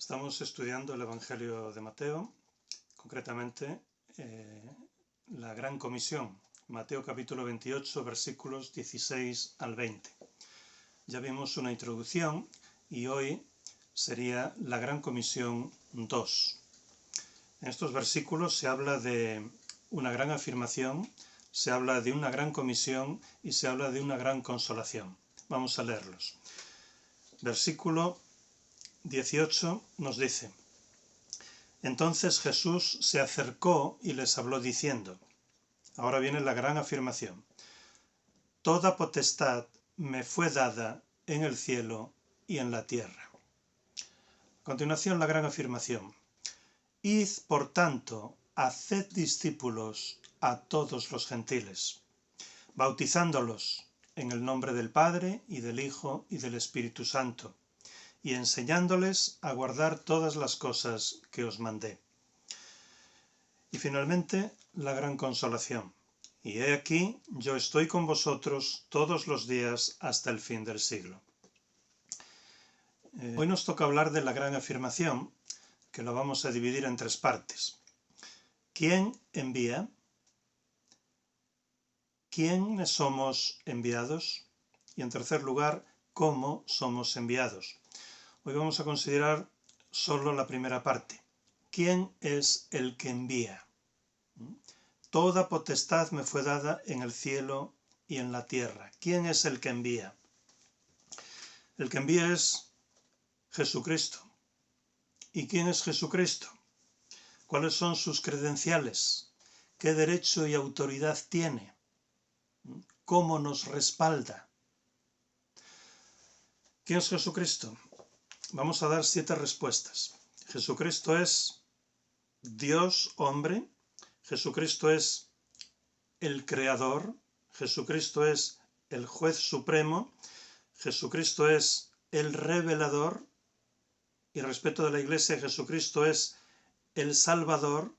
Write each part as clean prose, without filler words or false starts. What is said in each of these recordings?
Estamos estudiando el Evangelio de Mateo, concretamente la Gran Comisión, Mateo capítulo 28, versículos 16 al 20. Ya vimos una introducción y hoy sería la Gran Comisión 2. En estos versículos se habla de una gran afirmación, se habla de una gran comisión y se habla de una gran consolación. Vamos a leerlos. Versículo 18 nos dice: Entonces Jesús se acercó y les habló diciendo, ahora viene la gran afirmación, toda potestad me fue dada en el cielo y en la tierra. A continuación la gran afirmación, id por tanto, haced discípulos a todos los gentiles, bautizándolos en el nombre del Padre y del Hijo y del Espíritu Santo, y enseñándoles a guardar todas las cosas que os mandé. Y finalmente, la gran consolación. Y he aquí, yo estoy con vosotros todos los días hasta el fin del siglo. Hoy nos toca hablar de la gran afirmación, que lo vamos a dividir en tres partes. ¿Quién envía? ¿Quiénes somos enviados? Y en tercer lugar, ¿cómo somos enviados? Hoy vamos a considerar solo la primera parte. ¿Quién es el que envía? Toda potestad me fue dada en el cielo y en la tierra. ¿Quién es el que envía? El que envía es Jesucristo. ¿Y quién es Jesucristo? ¿Cuáles son sus credenciales? ¿Qué derecho y autoridad tiene? ¿Cómo nos respalda? ¿Quién es Jesucristo? Vamos a dar 7 respuestas. Jesucristo es Dios hombre, Jesucristo es el Creador, Jesucristo es el Juez Supremo, Jesucristo es el Revelador, y respecto de la Iglesia, Jesucristo es el Salvador,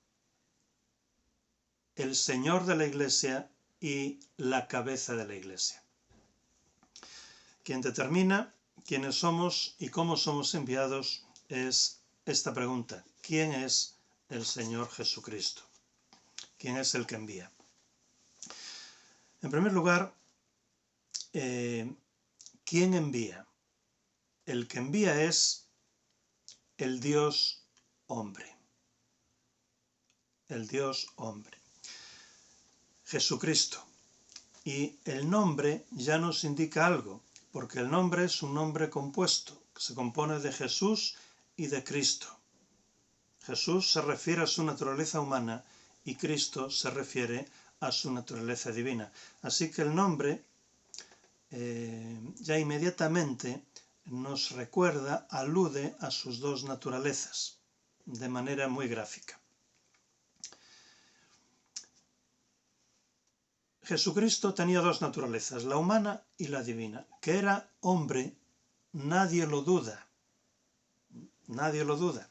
el Señor de la Iglesia y la cabeza de la Iglesia. Quien determina quiénes somos y cómo somos enviados es esta pregunta: ¿quién es el Señor Jesucristo? ¿Quién es el que envía? En primer lugar, ¿quién envía? El que envía es el Dios hombre. El Dios hombre. Jesucristo. Y el nombre ya nos indica algo, porque el nombre es un nombre compuesto, que se compone de Jesús y de Cristo. Jesús se refiere a su naturaleza humana y Cristo se refiere a su naturaleza divina. Así que el nombre ya inmediatamente nos recuerda, alude a sus dos naturalezas, de manera muy gráfica. Jesucristo tenía dos naturalezas, la humana y la divina. Que era hombre, nadie lo duda. Nadie lo duda.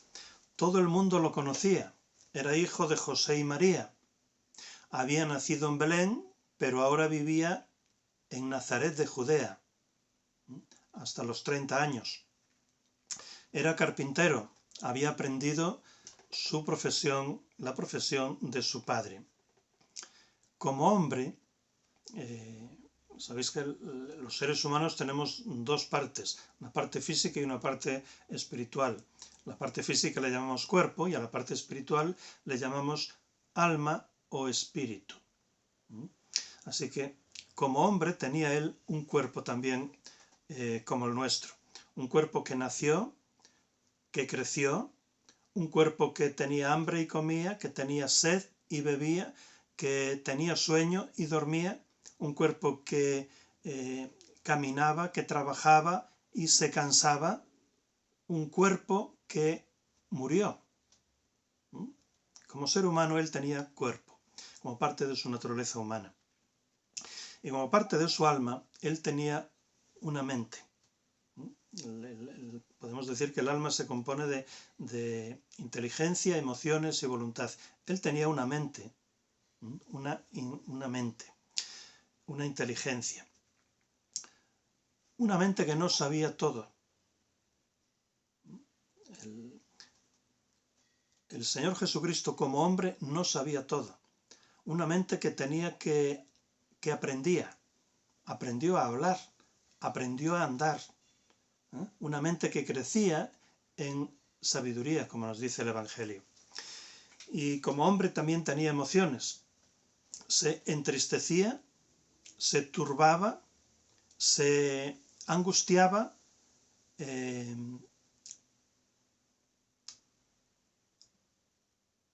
Todo el mundo lo conocía. Era hijo de José y María. Había nacido en Belén, pero ahora vivía en Nazaret de Judea, hasta los 30 años. Era carpintero. Había aprendido su profesión, la profesión de su padre. Como hombre, sabéis que los seres humanos tenemos dos partes, una parte física y una parte espiritual. La parte física le llamamos cuerpo y a la parte espiritual le llamamos alma o espíritu. Así que como hombre tenía él un cuerpo también como el nuestro. Un cuerpo que nació, que creció, un cuerpo que tenía hambre y comía, que tenía sed y bebía, que tenía sueño y dormía, un cuerpo que caminaba, que trabajaba y se cansaba, un cuerpo que murió. Como ser humano él tenía cuerpo, como parte de su naturaleza humana. Y como parte de su alma, él tenía una mente. Podemos decir que el alma se compone de inteligencia, emociones y voluntad. Él tenía una mente, una inteligencia. Una mente que no sabía todo. El Señor Jesucristo como hombre no sabía todo. Una mente que aprendió a hablar, aprendió a andar. Una mente que crecía en sabiduría, como nos dice el Evangelio. Y como hombre también tenía emociones. Se entristecía, se turbaba, se angustiaba,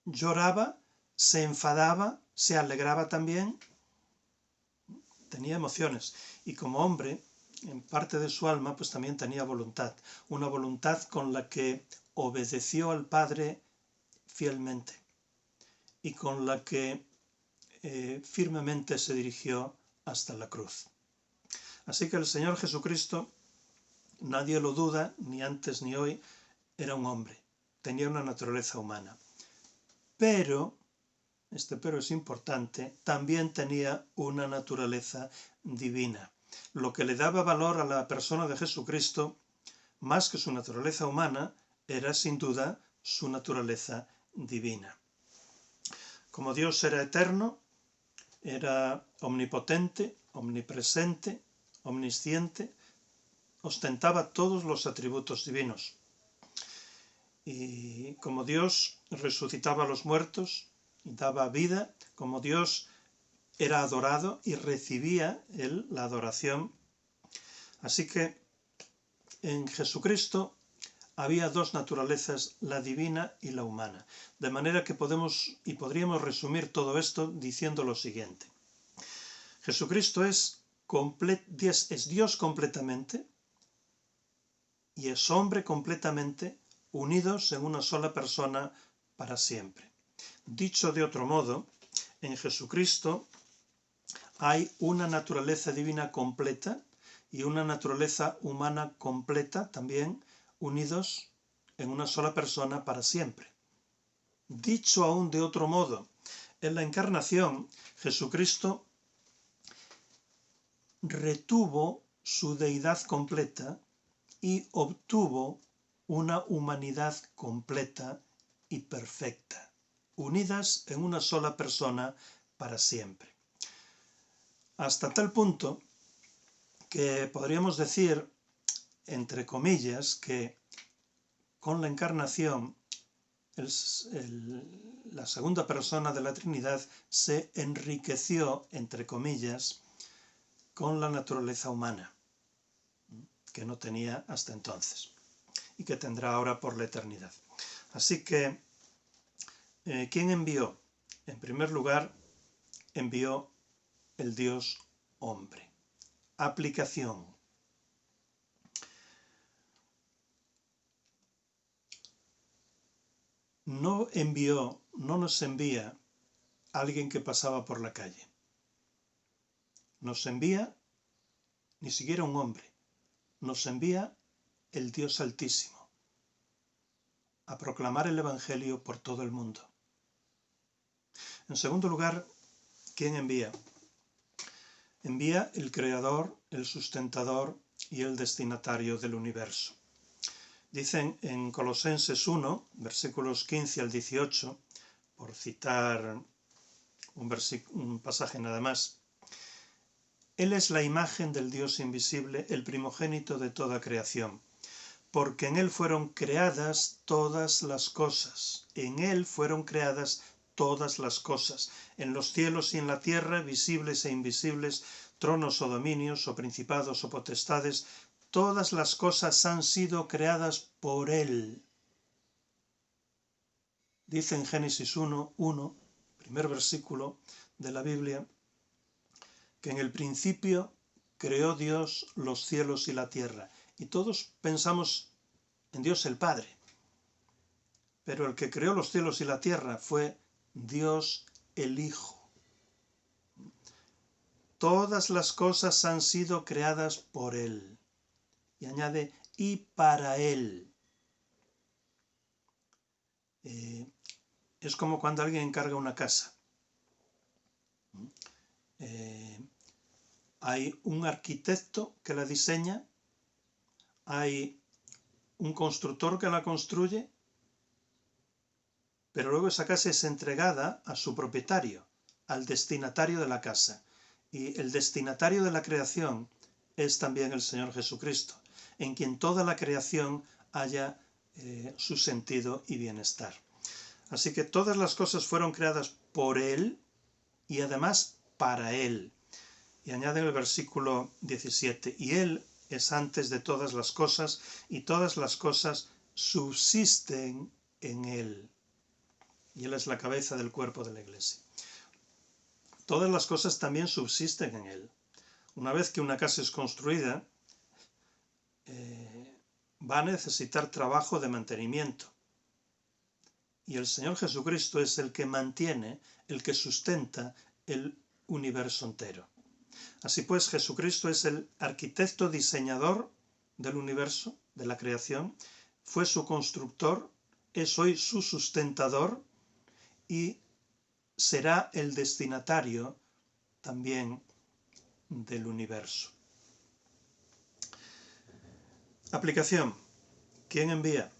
lloraba, se enfadaba, se alegraba también. Tenía emociones. Y como hombre, en parte de su alma, pues también tenía voluntad. Una voluntad con la que obedeció al Padre fielmente. Y con la que firmemente se dirigió hasta la cruz. Así que el Señor Jesucristo, nadie lo duda, ni antes ni hoy, era un hombre. Tenía una naturaleza humana. Pero, este pero es importante, también tenía una naturaleza divina. Lo que le daba valor a la persona de Jesucristo, más que su naturaleza humana, era sin duda su naturaleza divina. Como Dios era eterno, era omnipotente, omnipresente, omnisciente, ostentaba todos los atributos divinos. Y como Dios resucitaba a los muertos y daba vida, como Dios era adorado y recibía él la adoración. Así que en Jesucristo había dos naturalezas, la divina y la humana. De manera que podríamos resumir todo esto diciendo lo siguiente. Jesucristo es Dios completamente y es hombre completamente, unidos en una sola persona para siempre. Dicho de otro modo, en Jesucristo hay una naturaleza divina completa y una naturaleza humana completa también, unidos en una sola persona para siempre. Dicho aún de otro modo, en la encarnación, Jesucristo retuvo su deidad completa y obtuvo una humanidad completa y perfecta, unidas en una sola persona para siempre. Hasta tal punto que podríamos decir, entre comillas, que con la encarnación la segunda persona de la Trinidad se enriqueció, entre comillas, con la naturaleza humana, que no tenía hasta entonces y que tendrá ahora por la eternidad. Así que, ¿quién envió? En primer lugar, envió el Dios hombre. Aplicación. No nos envía alguien que pasaba por la calle. Nos envía ni siquiera un hombre. Nos envía el Dios Altísimo a proclamar el Evangelio por todo el mundo. En segundo lugar, ¿quién envía? Envía el Creador, el sustentador y el destinatario del universo. Dicen en Colosenses 1, versículos 15 al 18, por citar un pasaje nada más, Él es la imagen del Dios invisible, el primogénito de toda creación, porque en Él fueron creadas todas las cosas. En Él fueron creadas todas las cosas, en los cielos y en la tierra, visibles e invisibles, tronos o dominios, o principados o potestades, todas las cosas han sido creadas por Él. Dice en Génesis 1, primer versículo de la Biblia, que en el principio creó Dios los cielos y la tierra. Y todos pensamos en Dios el Padre. Pero el que creó los cielos y la tierra fue Dios el Hijo. Todas las cosas han sido creadas por Él. Y añade, y para Él. Es como cuando alguien encarga una casa. Hay un arquitecto que la diseña, hay un constructor que la construye, pero luego esa casa es entregada a su propietario, al destinatario de la casa. Y el destinatario de la creación es también el Señor Jesucristo, en quien toda la creación halla su sentido y bienestar. Así que todas las cosas fueron creadas por Él y además para Él. Y añade el versículo 17, y Él es antes de todas las cosas, y todas las cosas subsisten en Él. Y Él es la cabeza del cuerpo de la Iglesia. Todas las cosas también subsisten en Él. Una vez que una casa es construida, va a necesitar trabajo de mantenimiento. Y el Señor Jesucristo es el que mantiene, el que sustenta el universo entero. Así pues, Jesucristo es el arquitecto diseñador del universo, de la creación, fue su constructor, es hoy su sustentador y será el destinatario también del universo. Aplicación. ¿Quién envía?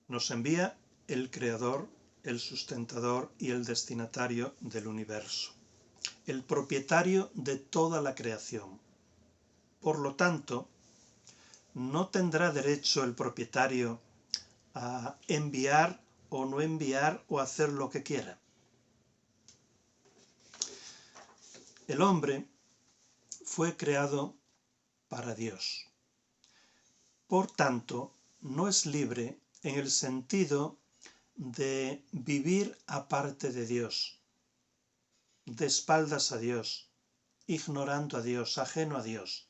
Nos envía el Creador, el sustentador y el destinatario del universo, el propietario de toda la creación. Por lo tanto, no tendrá derecho el propietario a enviar o no enviar o hacer lo que quiera. El hombre fue creado para Dios. Por tanto, no es libre en el sentido de vivir aparte de Dios, de espaldas a Dios, ignorando a Dios, ajeno a Dios.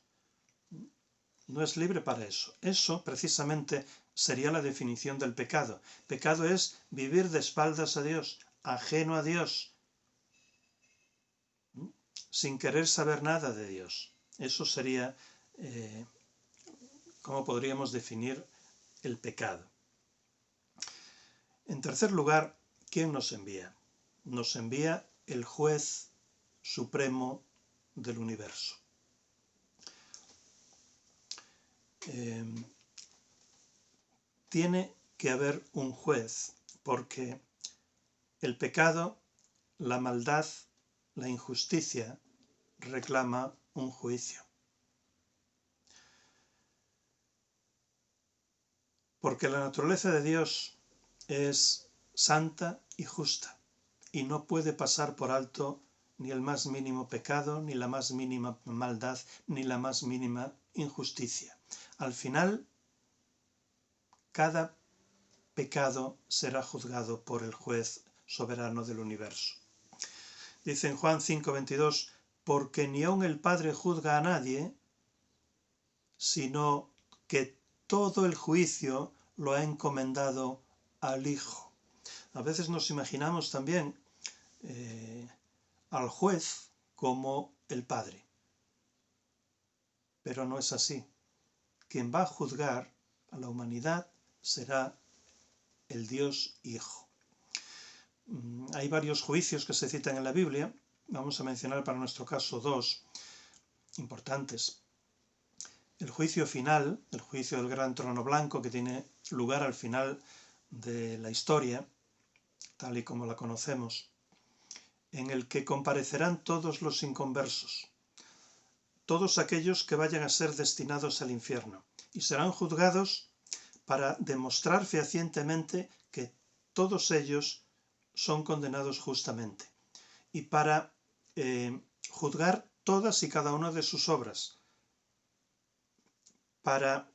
No es libre para eso. Eso precisamente sería la definición del pecado. Pecado es vivir de espaldas a Dios, ajeno a Dios, sin querer saber nada de Dios. Eso sería, ¿cómo podríamos definir el pecado? En tercer lugar, ¿quién nos envía? Nos envía el juez supremo del universo. Tiene que haber un juez porque el pecado, la maldad, la injusticia reclama un juicio. Porque la naturaleza de Dios es santa y justa y no puede pasar por alto ni el más mínimo pecado, ni la más mínima maldad, ni la más mínima injusticia. Al final, cada pecado será juzgado por el juez soberano del universo. Dice en Juan 5:22, porque ni aun el Padre juzga a nadie, sino que todo el juicio lo ha encomendado al Hijo. A veces nos imaginamos también al juez como el Padre, pero no es así. Quien va a juzgar a la humanidad será el Dios Hijo. Hay varios juicios que se citan en la Biblia. Vamos a mencionar para nuestro caso dos importantes. El juicio final, el juicio del gran trono blanco que tiene lugar al final de la historia, tal y como la conocemos, en el que comparecerán todos los inconversos, todos aquellos que vayan a ser destinados al infierno, y serán juzgados para demostrar fehacientemente que todos ellos son condenados justamente, y para juzgar todas y cada una de sus obras, para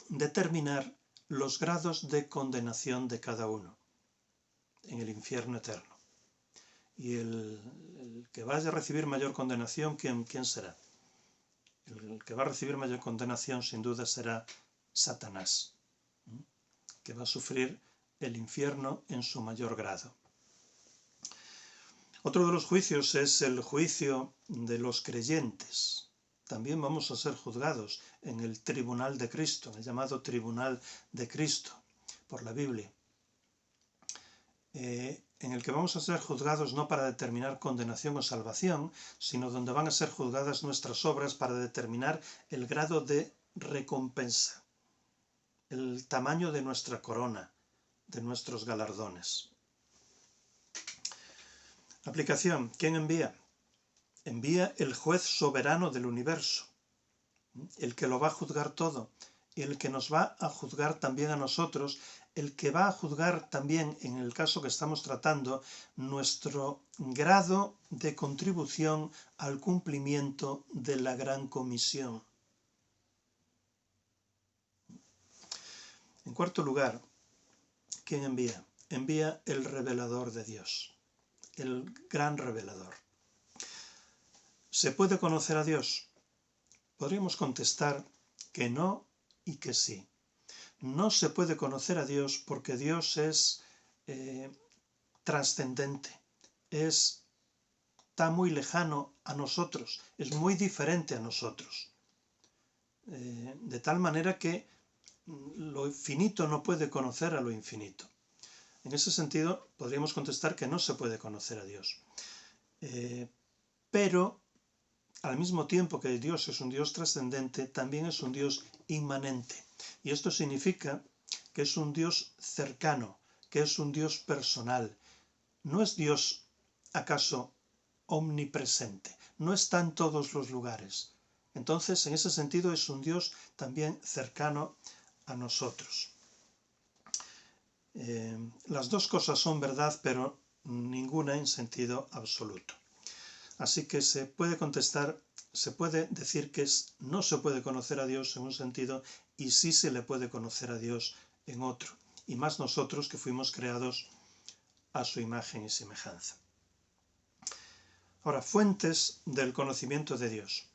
determinar los grados de condenación de cada uno en el infierno eterno. Y el que vaya a recibir mayor condenación, ¿quién será? El que va a recibir mayor condenación sin duda será Satanás, que va a sufrir el infierno en su mayor grado. Otro de los juicios es el juicio de los creyentes. También vamos a ser juzgados en el tribunal de Cristo, el llamado tribunal de Cristo, por la Biblia, en el que vamos a ser juzgados no para determinar condenación o salvación, sino donde van a ser juzgadas nuestras obras para determinar el grado de recompensa. el tamaño de nuestra corona, de nuestros galardones. Aplicación. ¿Quién envía? Envía el juez soberano del universo, el que lo va a juzgar todo, el que nos va a juzgar también a nosotros, el que va a juzgar también, en el caso que estamos tratando, nuestro grado de contribución al cumplimiento de la gran comisión. En cuarto lugar, ¿quién envía? Envía el revelador de Dios, el gran revelador. ¿Se puede conocer a Dios? Podríamos contestar que no y que sí. No se puede conocer a Dios porque Dios es trascendente, está muy lejano a nosotros, es muy diferente a nosotros. De tal manera que lo finito no puede conocer a lo infinito. En ese sentido, podríamos contestar que no se puede conocer a Dios. Pero, al mismo tiempo que Dios es un Dios trascendente, también es un Dios inmanente. Y esto significa que es un Dios cercano, que es un Dios personal. No es Dios, acaso, omnipresente. No está en todos los lugares. Entonces, en ese sentido, es un Dios también cercano a nosotros. Las dos cosas son verdad, pero ninguna en sentido absoluto. Así que se puede decir que no se puede conocer a Dios en un sentido y sí se le puede conocer a Dios en otro. Y más nosotros que fuimos creados a su imagen y semejanza. Ahora, fuentes del conocimiento de Dios.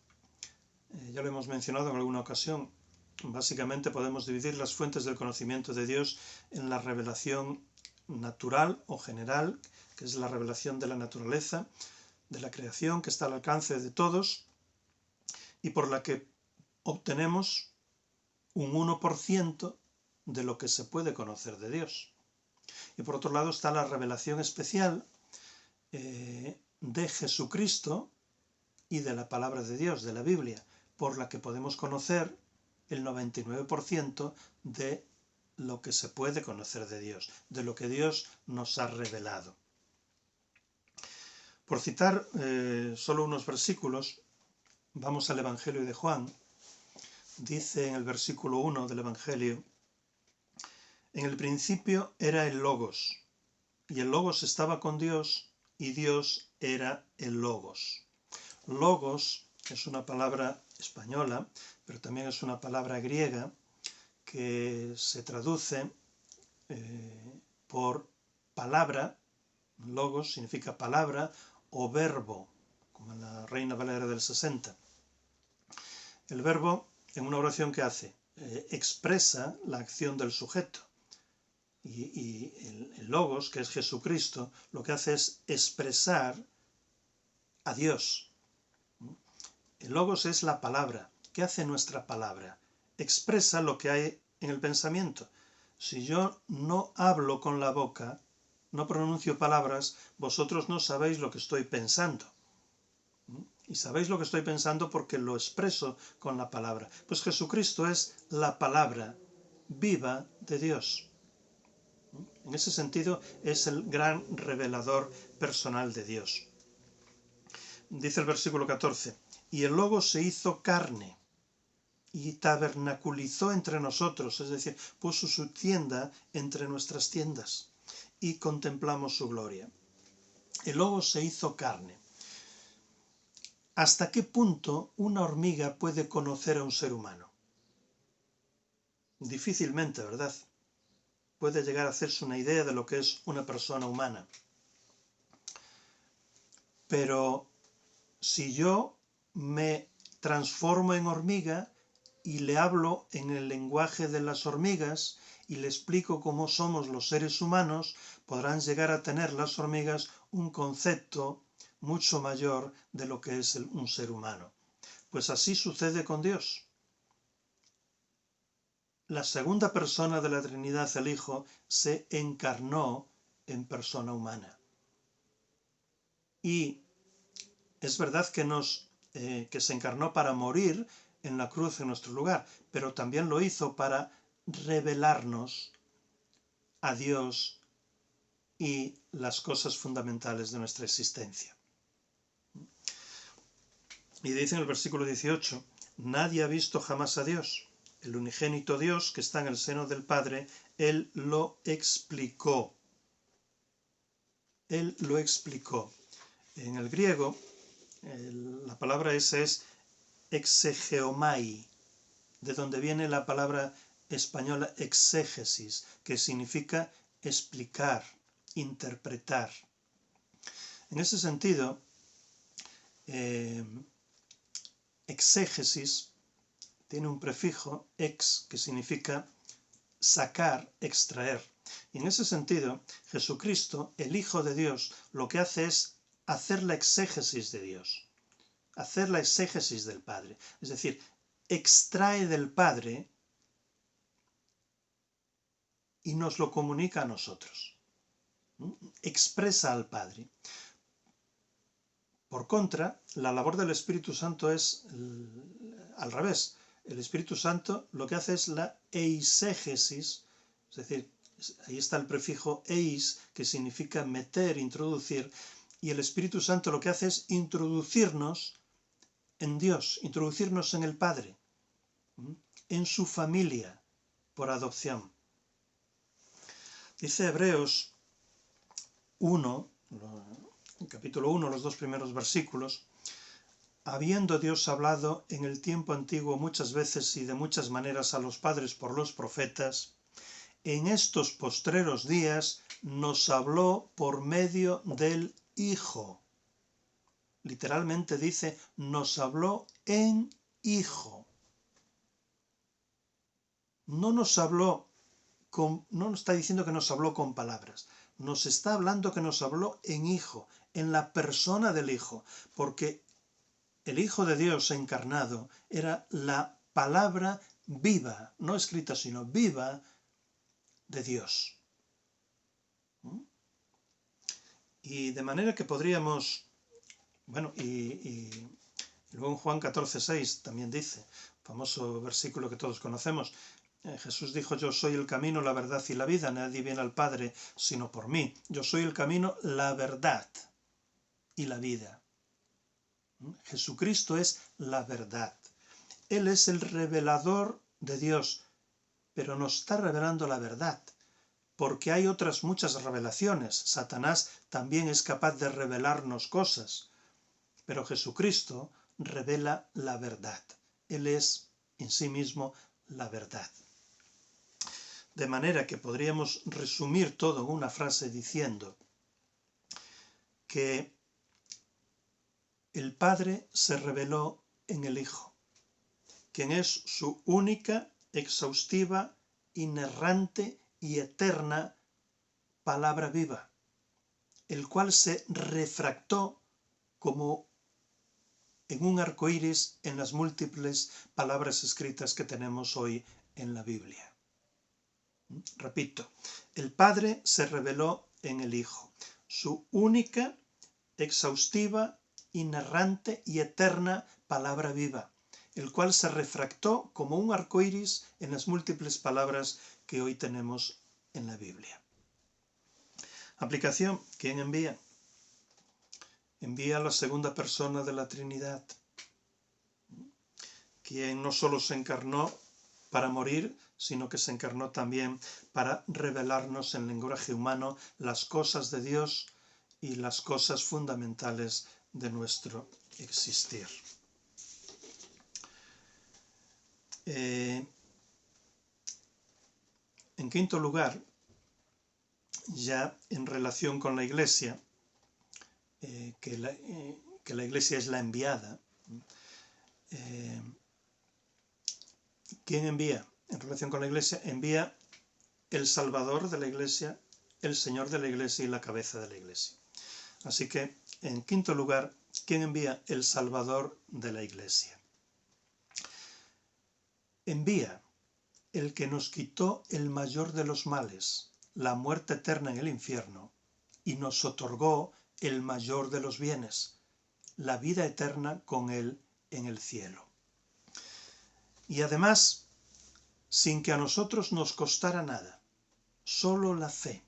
Ya lo hemos mencionado en alguna ocasión. Básicamente podemos dividir las fuentes del conocimiento de Dios en la revelación natural o general, que es la revelación de la naturaleza, de la creación, que está al alcance de todos y por la que obtenemos un 1% de lo que se puede conocer de Dios. Y por otro lado está la revelación especial de Jesucristo y de la palabra de Dios, de la Biblia, por la que podemos conocer el 99% de lo que se puede conocer de Dios, de lo que Dios nos ha revelado. Por citar solo unos versículos, vamos al Evangelio de Juan. Dice en el versículo 1 del Evangelio: en el principio era el Logos, y el Logos estaba con Dios, y Dios era el Logos. Logos es una palabra española, pero también es una palabra griega que se traduce por palabra. Logos significa palabra o verbo, como en la Reina Valera del 60. El verbo, en una oración que hace, expresa la acción del sujeto. Y el Logos, que es Jesucristo, lo que hace es expresar a Dios. El Logos es la palabra. ¿Qué hace nuestra palabra? Expresa lo que hay en el pensamiento. Si yo no hablo con la boca, no pronuncio palabras, vosotros no sabéis lo que estoy pensando. Y sabéis lo que estoy pensando porque lo expreso con la palabra. Pues Jesucristo es la palabra viva de Dios. En ese sentido es el gran revelador personal de Dios. Dice el versículo 14: y el Logos se hizo carne y tabernaculizó entre nosotros, es decir, puso su tienda entre nuestras tiendas y contemplamos su gloria. El Logos se hizo carne. ¿Hasta qué punto una hormiga puede conocer a un ser humano? Difícilmente, ¿verdad? Puede llegar a hacerse una idea de lo que es una persona humana. Pero si yo me transformo en hormiga y le hablo en el lenguaje de las hormigas y le explico cómo somos los seres humanos, podrán llegar a tener las hormigas un concepto mucho mayor de lo que es un ser humano. Pues así sucede con Dios. La segunda persona de la Trinidad, el Hijo, se encarnó en persona humana. Y es verdad que se encarnó para morir en la cruz en nuestro lugar, pero también lo hizo para revelarnos a Dios y las cosas fundamentales de nuestra existencia. Y dice en el versículo 18, nadie ha visto jamás a Dios. El unigénito Dios que está en el seno del Padre, Él lo explicó. Él lo explicó. En el griego, la palabra esa es exegeomai, de donde viene la palabra española exégesis, que significa explicar, interpretar. En ese sentido, exégesis tiene un prefijo ex, que significa sacar, extraer. Y en ese sentido, Jesucristo, el Hijo de Dios, lo que hace es hacer la exégesis de Dios, hacer la exégesis del Padre. Es decir, extrae del Padre y nos lo comunica a nosotros. Expresa al Padre. Por contra, la labor del Espíritu Santo es al revés. El Espíritu Santo lo que hace es la eisegesis, es decir, ahí está el prefijo eis, que significa meter, introducir, y el Espíritu Santo lo que hace es introducirnos en Dios, introducirnos en el Padre, en su familia, por adopción. Dice Hebreos 1, capítulo 1, los 2 primeros versículos, habiendo Dios hablado en el tiempo antiguo muchas veces y de muchas maneras a los padres por los profetas, en estos postreros días nos habló por medio del Hijo. Literalmente dice, nos habló en Hijo. No nos habló no nos está diciendo que nos habló con palabras, nos está hablando que nos habló en Hijo, en la persona del Hijo, porque el Hijo de Dios encarnado era la palabra viva, no escrita sino viva, de Dios. Y de manera que podríamos, bueno, y luego en Juan 14:6 también dice, famoso versículo que todos conocemos, Jesús dijo, yo soy el camino, la verdad y la vida, nadie viene al Padre sino por mí. Yo soy el camino, la verdad y la vida. Jesucristo es la verdad. Él es el revelador de Dios, pero nos está revelando la verdad, porque hay otras muchas revelaciones. Satanás también es capaz de revelarnos cosas, pero Jesucristo revela la verdad. Él es en sí mismo la verdad. De manera que podríamos resumir todo en una frase diciendo que el Padre se reveló en el Hijo, quien es su única, exhaustiva, inerrante y eterna palabra viva, el cual se refractó como en un arco iris en las múltiples palabras escritas que tenemos hoy en la Biblia. Repito, el Padre se reveló en el Hijo, su única, exhaustiva, inerrante y eterna palabra viva, el cual se refractó como un arco iris en las múltiples palabras que hoy tenemos en la Biblia. Aplicación, ¿quién envía? Envía a la segunda persona de la Trinidad, quien no solo se encarnó para morir, sino que se encarnó también para revelarnos en lenguaje humano las cosas de Dios y las cosas fundamentales de nuestro existir. En quinto lugar, ya en relación con la Iglesia, que la Iglesia es la enviada, ¿quién envía? En relación con la Iglesia, envía el Salvador de la Iglesia, el Señor de la Iglesia y la cabeza de la Iglesia. Así que, en quinto lugar, ¿quién envía? El Salvador de la Iglesia. Envía el que nos quitó el mayor de los males, la muerte eterna en el infierno, y nos otorgó el mayor de los bienes, la vida eterna con él en el cielo. Y además sin que a nosotros nos costara nada, solo la fe,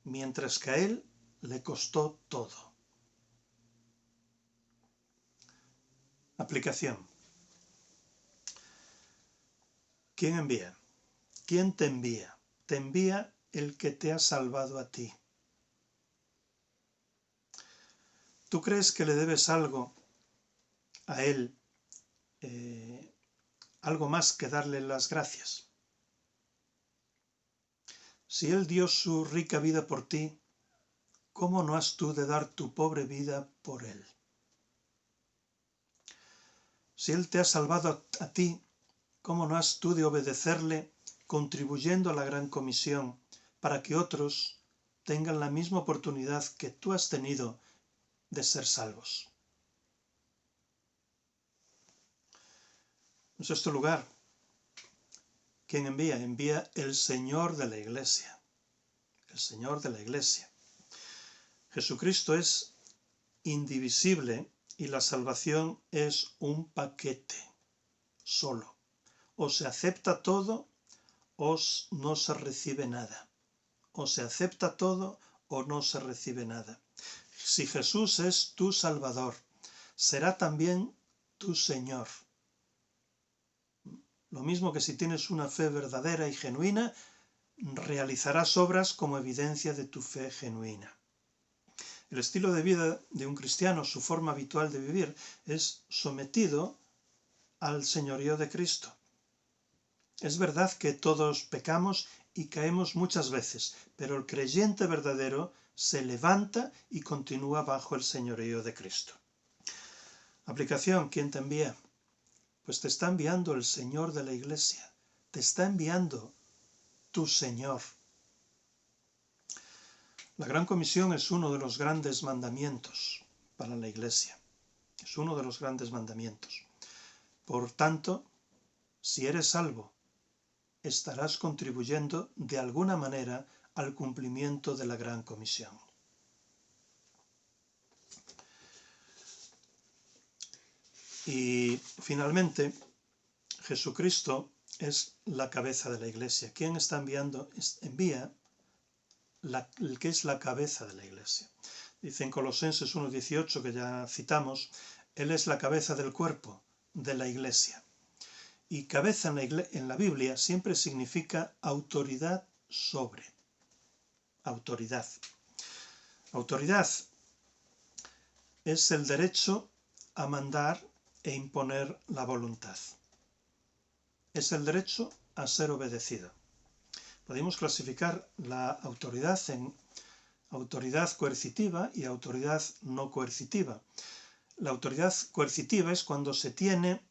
mientras que a Él le costó todo. Aplicación. ¿Quién envía? ¿Quién te envía? Te envía el que te ha salvado a ti. ¿Tú crees que le debes algo a Él, algo más que darle las gracias? Si Él dio su rica vida por ti, ¿cómo no has tú de dar tu pobre vida por Él? Si Él te ha salvado a ti, ¿cómo no has tú de obedecerle contribuyendo a la gran comisión para que otros tengan la misma oportunidad que tú has tenido de ser salvos? En sexto lugar, ¿quién envía? Envía el Señor de la Iglesia. El Señor de la Iglesia. Jesucristo es indivisible y la salvación es un paquete solo. O se acepta todo o no se recibe nada. O se acepta todo o no se recibe nada. Si Jesús es tu Salvador, será también tu Señor. Lo mismo que si tienes una fe verdadera y genuina, realizarás obras como evidencia de tu fe genuina. El estilo de vida de un cristiano, su forma habitual de vivir, es sometido al señorío de Cristo. Es verdad que todos pecamos y caemos muchas veces, pero el creyente verdadero se levanta y continúa bajo el señorío de Cristo. Aplicación, ¿quién te envía? Pues te está enviando el Señor de la Iglesia, te está enviando tu Señor. La Gran Comisión es uno de los grandes mandamientos para la Iglesia, es uno de los grandes mandamientos. Por tanto, si eres salvo, estarás contribuyendo de alguna manera al cumplimiento de la Gran Comisión. Y finalmente, Jesucristo es la cabeza de la Iglesia. ¿Quién está enviando? Envía el que es la cabeza de la Iglesia. Dice en Colosenses 1:18, que ya citamos, Él es la cabeza del cuerpo de la Iglesia. Y cabeza en la Biblia siempre significa autoridad sobre. Autoridad. Autoridad es el derecho a mandar e imponer la voluntad. Es el derecho a ser obedecido. Podemos clasificar la autoridad en autoridad coercitiva y autoridad no coercitiva. La autoridad coercitiva es cuando se tiene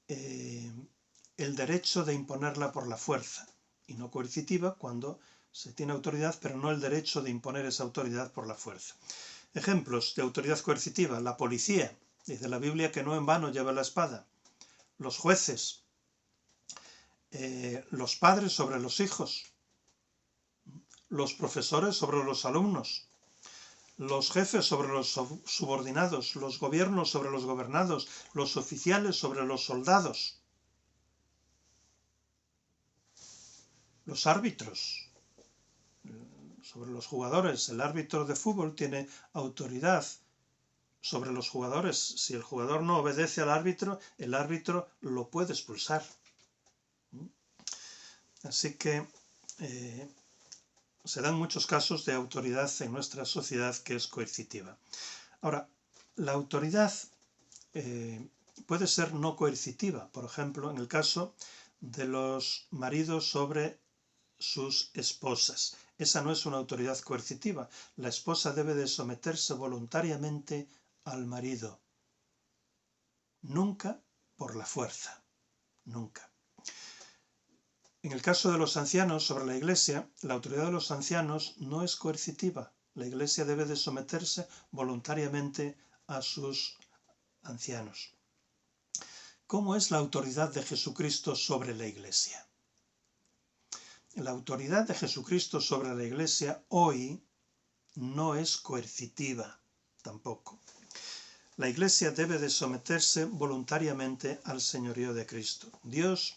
el derecho de imponerla por la fuerza, y no coercitiva cuando se tiene autoridad pero no el derecho de imponer esa autoridad por la fuerza. Ejemplos de autoridad coercitiva: la policía, dice la Biblia que no en vano lleva la espada; los jueces, los padres sobre los hijos, los profesores sobre los alumnos, los jefes sobre los subordinados, los gobiernos sobre los gobernados, los oficiales sobre los soldados, los árbitros sobre los jugadores. El árbitro de fútbol tiene autoridad sobre los jugadores. Si el jugador no obedece al árbitro, el árbitro lo puede expulsar. Así que se dan muchos casos de autoridad en nuestra sociedad que es coercitiva. Ahora, la autoridad puede ser no coercitiva, por ejemplo, en el caso de los maridos sobre sus esposas. Esa no es una autoridad coercitiva. La esposa debe de someterse voluntariamente al marido. Nunca por la fuerza. Nunca. En el caso de los ancianos sobre la Iglesia, la autoridad de los ancianos no es coercitiva. La Iglesia debe de someterse voluntariamente a sus ancianos. ¿Cómo es la autoridad de Jesucristo sobre la Iglesia? La autoridad de Jesucristo sobre la Iglesia hoy no es coercitiva tampoco. La Iglesia debe de someterse voluntariamente al señorío de Cristo. Dios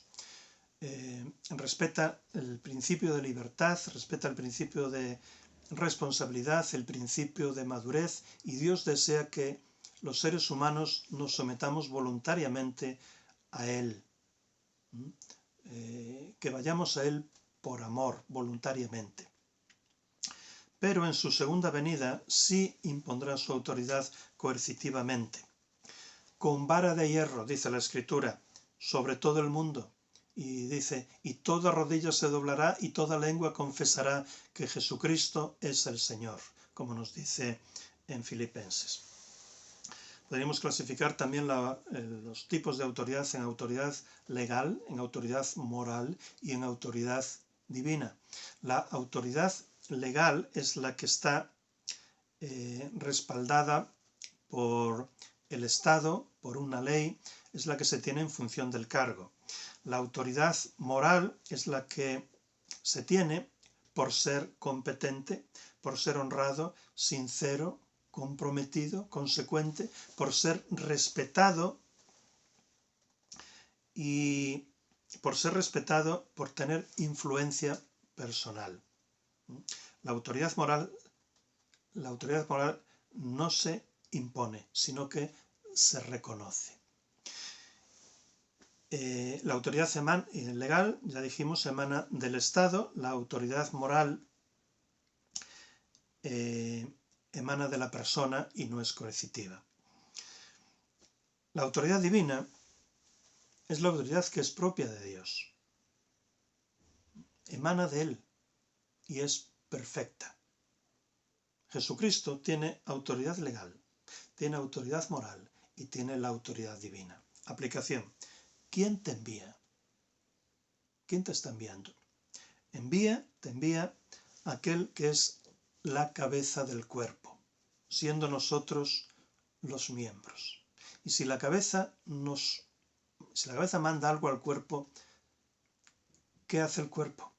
respeta el principio de libertad, respeta el principio de responsabilidad, el principio de madurez, y Dios desea que los seres humanos nos sometamos voluntariamente a Él, que vayamos a Él por amor, voluntariamente. Pero en su segunda venida sí impondrá su autoridad coercitivamente. Con vara de hierro, dice la Escritura, sobre todo el mundo. Y dice, y toda rodilla se doblará y toda lengua confesará que Jesucristo es el Señor, como nos dice en Filipenses. Podríamos clasificar también los tipos de autoridad en autoridad legal, en autoridad moral y en autoridad divina. La autoridad legal es la que está respaldada por el Estado, por una ley, es la que se tiene en función del cargo. La autoridad moral es la que se tiene por ser competente, por ser honrado, sincero, comprometido, consecuente, por ser respetado y por tener influencia personal. La autoridad moral no se impone, sino que se reconoce. La autoridad legal, ya dijimos, emana del Estado. La autoridad moral emana de la persona y no es coercitiva. La autoridad divina es la autoridad que es propia de Dios. Emana de Él y es perfecta. Jesucristo tiene autoridad legal, tiene autoridad moral y tiene la autoridad divina. Aplicación. ¿Quién te envía? ¿Quién te está enviando? Te envía aquel que es la cabeza del cuerpo, siendo nosotros los miembros. Y si la cabeza manda algo al cuerpo, ¿qué hace el cuerpo?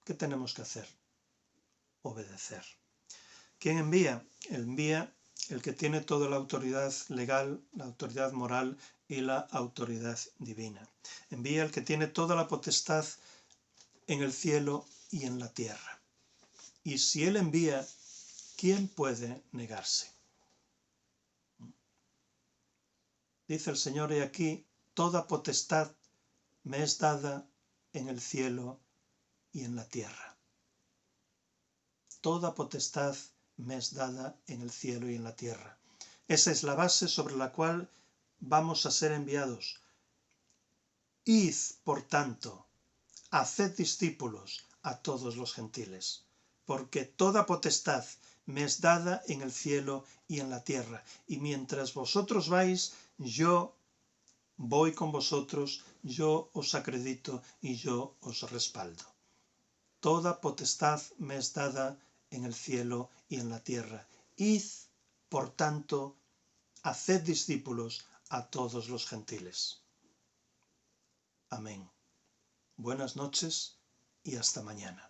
¿Qué tenemos que hacer? Obedecer. ¿Quién envía? Envía el que tiene toda la autoridad legal, la autoridad moral y la autoridad divina. Envía el que tiene toda la potestad en el cielo y en la tierra. Y si Él envía, ¿quién puede negarse? Dice el Señor, he aquí, toda potestad me es dada en el cielo y en la tierra. Toda potestad me es dada en el cielo y en la tierra. Esa es la base sobre la cual vamos a ser enviados. Id, por tanto, haced discípulos a todos los gentiles, porque toda potestad me es dada en el cielo y en la tierra. Y mientras vosotros vais, yo voy con vosotros, yo os acredito y yo os respaldo. Toda potestad me es dada en el cielo y en la tierra. Id, por tanto, haced discípulos a todos los gentiles. Amén. Buenas noches y hasta mañana.